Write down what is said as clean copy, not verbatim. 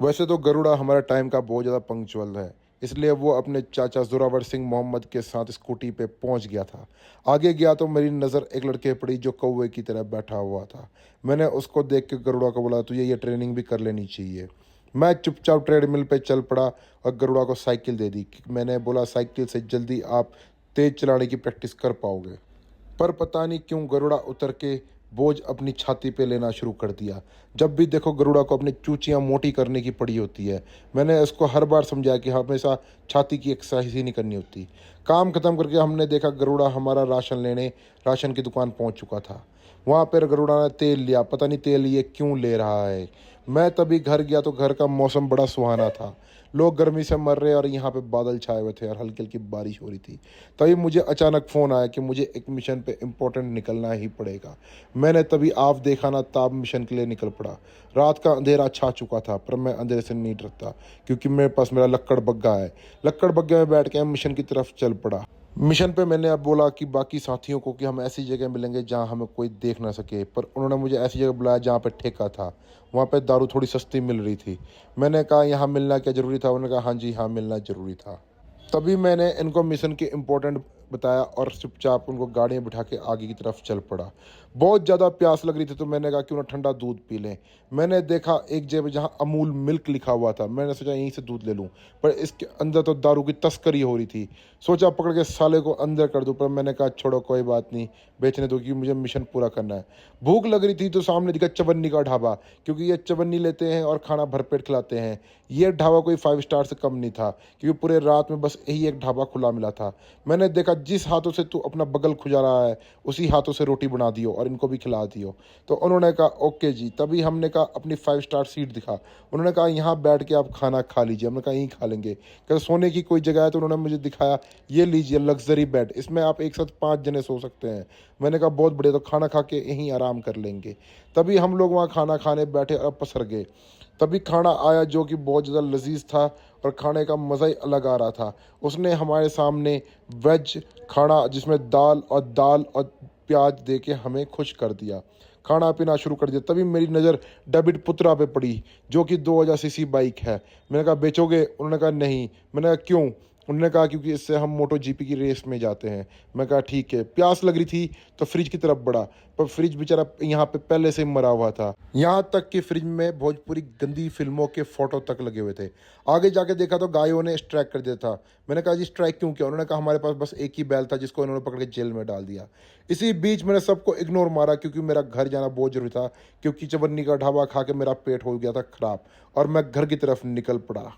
वैसे तो गरुड़ा हमारा टाइम का बहुत ज़्यादा पंक्चुअल है, इसलिए वो अपने चाचा ज़ोरावर सिंह मोहम्मद के साथ स्कूटी पे पहुंच गया था। आगे गया तो मेरी नज़र एक लड़के पे पड़ी जो कौवे की तरह बैठा हुआ था। मैंने उसको देख के गरुड़ा को बोला, तुझे ये ट्रेनिंग भी कर लेनी चाहिए। मैं चुपचाप ट्रेडमिल पे चल पड़ा और गरुड़ा को साइकिल दे दी। मैंने बोला, साइकिल से जल्दी आप तेज़ चलाने की प्रैक्टिस कर पाओगे। पर पता नहीं क्यों गरुड़ा उतर के बोझ अपनी छाती पे लेना शुरू कर दिया। जब भी देखो गरुड़ा को अपनी चूचियाँ मोटी करने की पड़ी होती है। मैंने इसको हर बार समझाया कि हमेशा छाती की एक्सरसाइज ही नहीं करनी होती। काम खत्म करके हमने देखा गरुड़ा हमारा राशन लेने राशन की दुकान पहुंच चुका था। वहाँ पर गरुड़ा ने तेल लिया, पता नहीं तेल ये क्यों ले रहा है। मैं तभी घर गया तो घर का मौसम बड़ा सुहाना था। लोग गर्मी से मर रहे और यहाँ पे बादल छाए हुए थे और हल्की हल्की बारिश हो रही थी। तभी मुझे अचानक फ़ोन आया कि मुझे एक मिशन पे इम्पोर्टेंट निकलना ही पड़ेगा। मैंने तभी आप देखा ना ताब मिशन के लिए निकल पड़ा। रात का अंधेरा छा चुका था पर मैं अंधेरे से नहीं डरता, क्योंकि मेरे पास मेरा लक्कड़ बग्गा है। लक्कड़ बग्गे में बैठ के मिशन की तरफ चल पड़ा। मिशन पे मैंने अब बोला कि बाकी साथियों को कि हम ऐसी जगह मिलेंगे जहाँ हमें कोई देख ना सके, पर उन्होंने मुझे ऐसी जगह बुलाया जहाँ पे ठेका था। वहाँ पे दारू थोड़ी सस्ती मिल रही थी। मैंने कहा, यहाँ मिलना क्या ज़रूरी था? उन्होंने कहा, हाँ जी हाँ, मिलना ज़रूरी था। तभी मैंने इनको मिशन के इम्पोर्टेंट बताया और चुपचाप उनको गाड़ी में बिठा के आगे की तरफ चल पड़ा। बहुत ज़्यादा प्यास लग रही थी तो मैंने कहा क्यों ना ठंडा दूध पी लें। मैंने देखा एक जगह जहाँ अमूल मिल्क लिखा हुआ था, मैंने सोचा यहीं से दूध ले लूँ, पर इसके अंदर तो दारू की तस्करी हो रही थी। सोचा पकड़ के साले को अंदर कर दूँ, पर मैंने कहा छोड़ो कोई बात नहीं, बेचने दो, क्योंकि मुझे मिशन पूरा करना है। भूख लग रही थी तो सामने दिखा चवन्नी का ढाबा, क्योंकि ये चवन्नी लेते हैं और खाना भरपेट खिलाते हैं। ये ढाबा कोई 5 स्टार से कम नहीं था, क्योंकि पूरे रात में बस यही एक ढाबा खुला मिला था। मैंने देखा जिस हाथों से तू अपना बगल खुजा रहा है उसी हाथों से रोटी बना दियो और इनको भी खिला दियो। तो उन्होंने कहा ओके जी। तभी हमने कहा अपनी 5 स्टार सीट दिखा। उन्होंने कहा यहाँ बैठ के आप खाना खा लीजिए। हमने कहा यहीं खा लेंगे। कहते सोने की कोई जगह है? तो उन्होंने मुझे दिखाया, ये लीजिए लग्जरी बेड, इसमें आप एक साथ 5 जने सो सकते हैं। मैंने कहा बहुत बढ़िया, तो खाना खा के यहीं आराम कर लेंगे। तभी हम लोग वहाँ खाना खाने बैठे और पसर गए। तभी खाना आया जो कि बहुत ज़्यादा लजीज था और खाने का मज़ा ही अलग आ रहा था। उसने हमारे सामने वेज खाना जिसमें दाल और प्याज दे के हमें खुश कर दिया। खाना पीना शुरू कर दिया। तभी मेरी नज़र डेविड पुत्रा पे पड़ी जो कि 2000 सीसी बाइक है। मैंने कहा बेचोगे? उन्होंने कहा नहीं। मैंने कहा क्यों? उन्होंने कहा क्योंकि इससे हम मोटो जीपी की रेस में जाते हैं। मैं कहा ठीक है। प्यास लग रही थी तो फ्रिज की तरफ बढ़ा, पर फ्रिज बेचारा यहाँ पे पहले से मरा हुआ था। यहाँ तक कि फ्रिज में भोजपुरी गंदी फिल्मों के फोटो तक लगे हुए थे। आगे जाके देखा तो गायों ने स्ट्राइक कर दिया था। मैंने कहा जी स्ट्राइक क्यों किया? उन्होंने कहा हमारे पास बस एक ही बैल था जिसको इन्होंने पकड़ के जेल में डाल दिया। इसी बीच मैंने सबको इग्नोर मारा क्योंकि मेरा घर जाना बहुत जरूरी था, क्योंकि चवन्नी का ढाबा खा के मेरा पेट हो गया था खराब और मैं घर की तरफ निकल पड़ा।